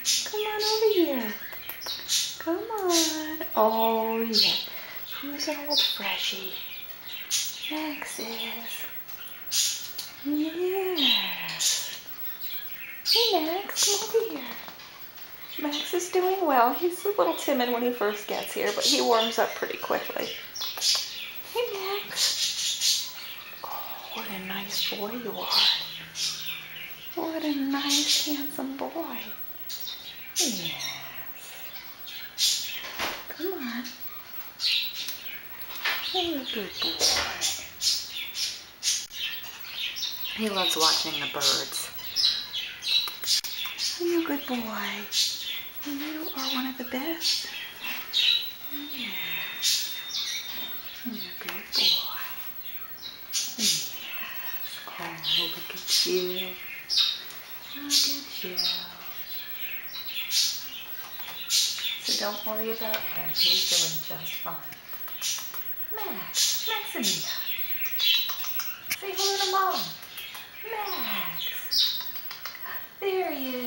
Come on over here. Come on. Oh, yeah. Who's an old freshie? Max is. Yes. Hey, Max, come over here. Max is doing well. He's a little timid when he first gets here, but he warms up pretty quickly. Hey, Max. Oh, what a nice boy you are. What a nice, handsome boy. Yes. Come on. You're a good boy. He loves watching the birds. You're a good boy. You are one of the best. Yes. You're a good boy. Yes. Oh, look at you. Look at you. So don't worry about him. He's doing just fine. Max. Maximia. Say hello to Mom. Max. There he